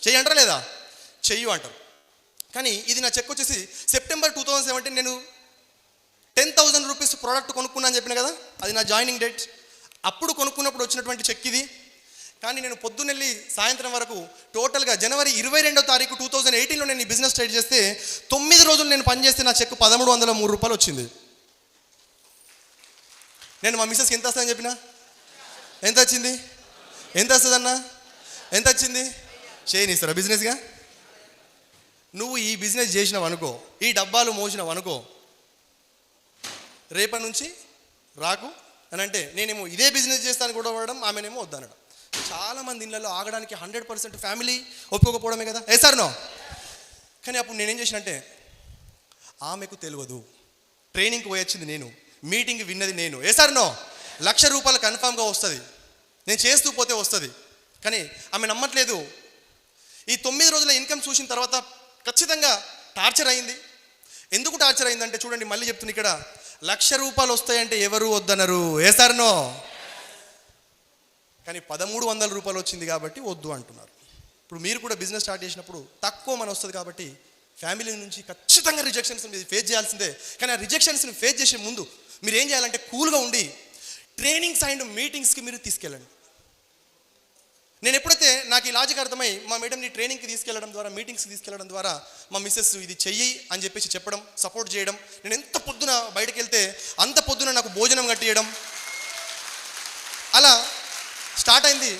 చెయ్యి అంటారా లేదా? చెయ్యు అంటారు. కానీ ఇది నా చెక్ వచ్చేసి సెప్టెంబర్ 2017 నేను 10,000 రూపీస్ ప్రోడక్ట్ కొనుక్కున్నా అని చెప్పిన కదా, అది నా జాయినింగ్ డేట్. అప్పుడు కొనుక్కున్నప్పుడు వచ్చినటువంటి చెక్ ఇది. కానీ నేను పొద్దున్నెళ్ళి సాయంత్రం వరకు టోటల్గా జనవరి 22వ తారీఖు 2018లో నేను ఈ బిజినెస్ స్టార్ట్ చేస్తే 9 రోజులు నేను పనిచేస్తే నా చెక్ 1,303 రూపాయలు వచ్చింది. నేను మా మిస్సెస్కి ఎంత వస్తుందని చెప్పిన, ఎంత వచ్చింది? ఎంత వస్తుందన్నా? ఎంత వచ్చింది? చేయనిస్తారా బిజినెస్గా? నువ్వు ఈ బిజినెస్ చేసినావు అనుకో, ఈ డబ్బాలు మోసినావు అనుకో, రేపటి నుంచి రాకు అని అంటే నేనేమో ఇదే బిజినెస్ చేస్తాను కూడా వాడడం, ఆమెనేమో వద్దనడం. చాలామంది ఇళ్ళల్లో ఆగడానికి 100% ఫ్యామిలీ ఒప్పుకోకపోవడమే కదా, సార్ నో. కానీ అప్పుడు నేనేం చేసినంటే, ఆమెకు తెలియదు, ట్రైనింగ్కి పోయొచ్చింది నేను, మీటింగ్ విన్నది నేను, సార్ నో. 1,00,000 రూపాయలు కన్ఫామ్గా వస్తుంది, నేను చేస్తూ పోతే వస్తుంది. కానీ ఆమె నమ్మట్లేదు. ఈ 9 రోజుల ఇన్కమ్ చూసిన తర్వాత ఖచ్చితంగా టార్చర్ అయింది. ఎందుకు టార్చర్ అయిందంటే చూడండి, మళ్ళీ చెప్తున్నా ఇక్కడ, 1,00,000 రూపాయలు వస్తాయంటే ఎవరు వద్దనరు, సార్ నో. కానీ 1,300 రూపాయలు వచ్చింది కాబట్టి వద్దు అంటున్నారు. ఇప్పుడు మీరు కూడా బిజినెస్ స్టార్ట్ చేసినప్పుడు తక్కువ మన వస్తుంది కాబట్టి ఫ్యామిలీ నుంచి ఖచ్చితంగా రిజెక్షన్స్ ఫేస్ చేయాల్సిందే. కానీ ఆ రిజెక్షన్స్ని ఫేస్ చేసే ముందు మీరు ఏం చేయాలంటే కూల్గా ఉండి ట్రైనింగ్స్ అండ్ మీటింగ్స్కి మీరు తీసుకెళ్ళండి. నేను ఎప్పుడైతే నాకు ఈ లాజిక్ అర్థమై మా మేడంని ట్రైనింగ్కి తీసుకెళ్ళడం ద్వారా, మీటింగ్స్కి తీసుకెళ్ళడం ద్వారా మా మిస్సెస్ ఇది చెయ్యి అని చెప్పేసి చెప్పడం, సపోర్ట్ చేయడం, నేను ఎంత పొద్దున బయటకు వెళ్తే అంత పొద్దున నాకు భోజనం కట్టియడం, అలా స్టార్ట్ అయింది.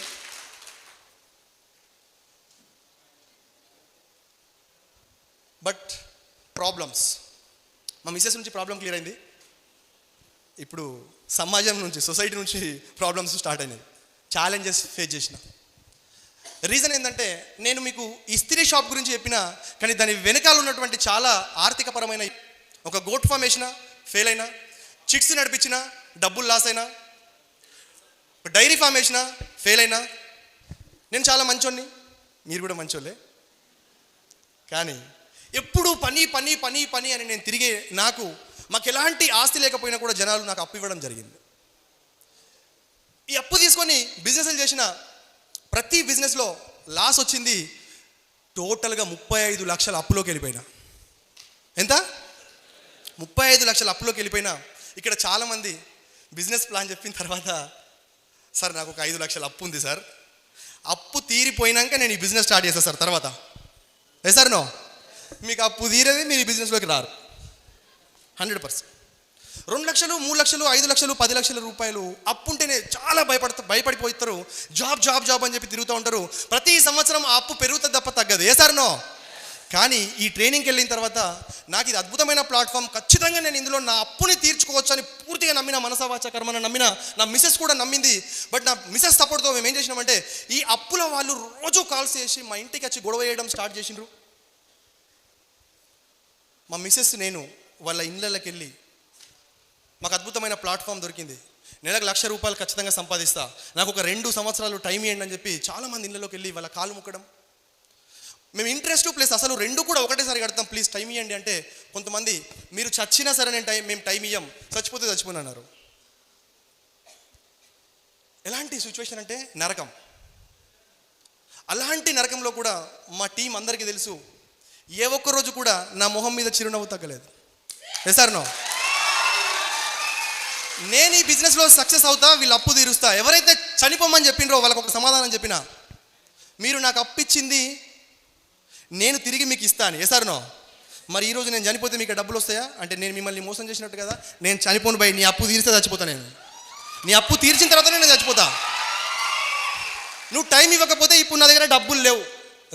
బట్ ప్రాబ్లమ్స్, మా మిస్సెస్ నుంచి ప్రాబ్లం క్లియర్ అయింది. ఇప్పుడు సమాజం నుంచి, సొసైటీ నుంచి ప్రాబ్లమ్స్ స్టార్ట్ అయినాయి. ఛాలెంజెస్ ఫేస్ చేసిన రీజన్ ఏంటంటే, నేను మీకు ఇస్త్రీ షాప్ గురించి చెప్పిన, కానీ దాని వెనకాల ఉన్నటువంటి చాలా ఆర్థికపరమైన, ఒక గోట్ ఫామ్ వేసిన ఫెయిల్ అయినా, చిట్స్ నడిపించిన డబ్బులు లాస్ అయినా, డైరీ ఫామ్ వేసిన ఫెయిల్ అయినా. నేను చాలా మంచోడిని, మీరు కూడా మంచోళ్ళే. కానీ ఎప్పుడు పని పని పని పని అని నేను తిరిగే మాకు ఎలాంటి ఆస్తి లేకపోయినా కూడా జనాలు నాకు అప్పు ఇవ్వడం జరిగింది. ఈ అప్పు తీసుకొని బిజినెస్లు చేసిన ప్రతి బిజినెస్లో లాస్ వచ్చింది. టోటల్గా 35 లక్షల అప్పులోకి వెళ్ళిపోయినా. ఎంత? 35 లక్షల అప్పులోకి వెళ్ళిపోయినా. ఇక్కడ చాలామంది బిజినెస్ ప్లాన్ చెప్పిన తర్వాత, సార్ నాకు ఒక 5 లక్షల అప్పు ఉంది సార్, అప్పు తీరిపోయినాక నేను ఈ బిజినెస్ స్టార్ట్ చేస్తాను సార్ తర్వాత. సార్ నో, మీకు అప్పు తీరేది మీరు ఈ బిజినెస్లోకి రారు 100%. 2 లక్షలు, 3 లక్షలు, 5 లక్షలు, 10 లక్షల రూపాయలు అప్పు ఉంటేనే చాలా భయపడిపోతారు. జాబ్ జాబ్ జాబ్ అని చెప్పి తిరుగుతూ ఉంటారు. ప్రతి సంవత్సరం ఆ అప్పు పెరుగుతుంది తప్ప తగ్గదు. Sir no. కానీ ఈ ట్రైనింగ్కి వెళ్ళిన తర్వాత నాకు ఇది అద్భుతమైన ప్లాట్ఫామ్, ఖచ్చితంగా నేను ఇందులో నా అప్పుని తీర్చుకోవచ్చు అని పూర్తిగా నమ్మిన, మనసావాచ కర్మను నమ్మిన, నా మిసెస్ కూడా నమ్మింది. బట్ నా మిసెస్ సపోర్ట్తో మేము ఏం చేసినామంటే, ఈ అప్పుల వాళ్ళు రోజు కాల్స్ చేసి మా ఇంటికి వచ్చి గొడవ చేయడం స్టార్ట్ చేసిండ్రు. మా మిసెస్ నేను వాళ్ళ ఇళ్ళకి వెళ్ళి, మాకు అద్భుతమైన ప్లాట్ఫామ్ దొరికింది, నెలకు 1,00,000 రూపాయలు ఖచ్చితంగా సంపాదిస్తా, నాకు ఒక 2 సంవత్సరాలు టైం ఇవ్వండి అని చెప్పి చాలామంది ఇళ్ళలోకి వెళ్ళి వాళ్ళ కాలు ముక్కడం. మేము ఇంట్రెస్ట్ ప్లస్ అసలు 2 కూడా ఒకటేసారి కడతాం, ప్లీజ్ టైం ఇవ్వండి అంటే, కొంతమంది మీరు చచ్చినా సరే మేము టైం ఇవ్వం, చచ్చిపోతే చచ్చిపోయిన అన్నారు. ఎలాంటి సిచ్యువేషన్ అంటే నరకం. అలాంటి నరకంలో కూడా మా టీం అందరికీ తెలుసు, ఏ ఒక్క రోజు కూడా నా మొహం మీద చిరునవ్వు తగ్గలేదు. Sir no. నేను ఈ బిజినెస్లో సక్సెస్ అవుతా, వీళ్ళు అప్పు తీరుస్తా. ఎవరైతే చనిపోమని చెప్పినరో వాళ్ళకు ఒక సమాధానం చెప్పిన, మీరు నాకు అప్పు ఇచ్చింది నేను తిరిగి మీకు ఇస్తాను. Sir no. మరి ఈరోజు నేను చనిపోతే మీకు డబ్బులు వస్తాయా అంటే, నేను మిమ్మల్ని మోసం చేసినట్టు కదా. నేను చనిపోను బై, నీ అప్పు తీరిస్తే చచ్చిపోతా. నేను నీ అప్పు తీర్చిన తర్వాత నేను చచ్చిపోతా. నువ్వు టైం ఇవ్వకపోతే ఇప్పుడు నా దగ్గర డబ్బులు లేవు,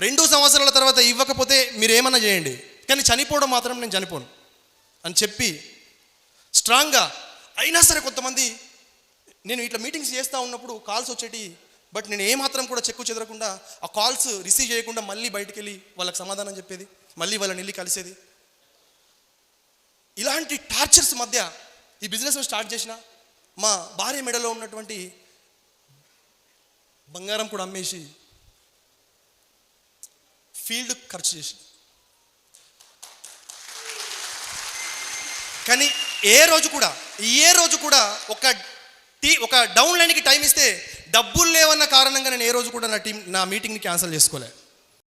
2 సంవత్సరాల తర్వాత ఇవ్వకపోతే మీరు ఏమన్నా చేయండి, కానీ చనిపోవడం మాత్రం నేను చనిపోను అని చెప్పి స్ట్రాంగ్గా. అయినా సరే కొంతమంది, నేను ఇట్లా మీటింగ్స్ చేస్తూ ఉన్నప్పుడు కాల్స్ వచ్చేటి, బట్ నేను ఏమాత్రం కూడా చెక్కు చెదరకుండా ఆ కాల్స్ రిసీవ్ చేయకుండా మళ్ళీ బయటికి వెళ్ళి వాళ్ళకి సమాధానం చెప్పేది, మళ్ళీ వాళ్ళని వెళ్ళి కలిసేది. ఇలాంటి టార్చర్స్ మధ్య ఈ బిజినెస్ స్టార్ట్ చేసిన, మా భార్య మెడలో ఉన్నటువంటి బంగారం కూడా అమ్మేసి ఫీల్డ్ ఖర్చు చేసి, కానీ ఏ రోజు కూడా ఒక డౌన్ లైన్కి టైం ఇస్తే డబ్బులు లేవన్న కారణంగా నేను ఏ రోజు కూడా నా మీటింగ్ని క్యాన్సిల్ చేసుకోలే.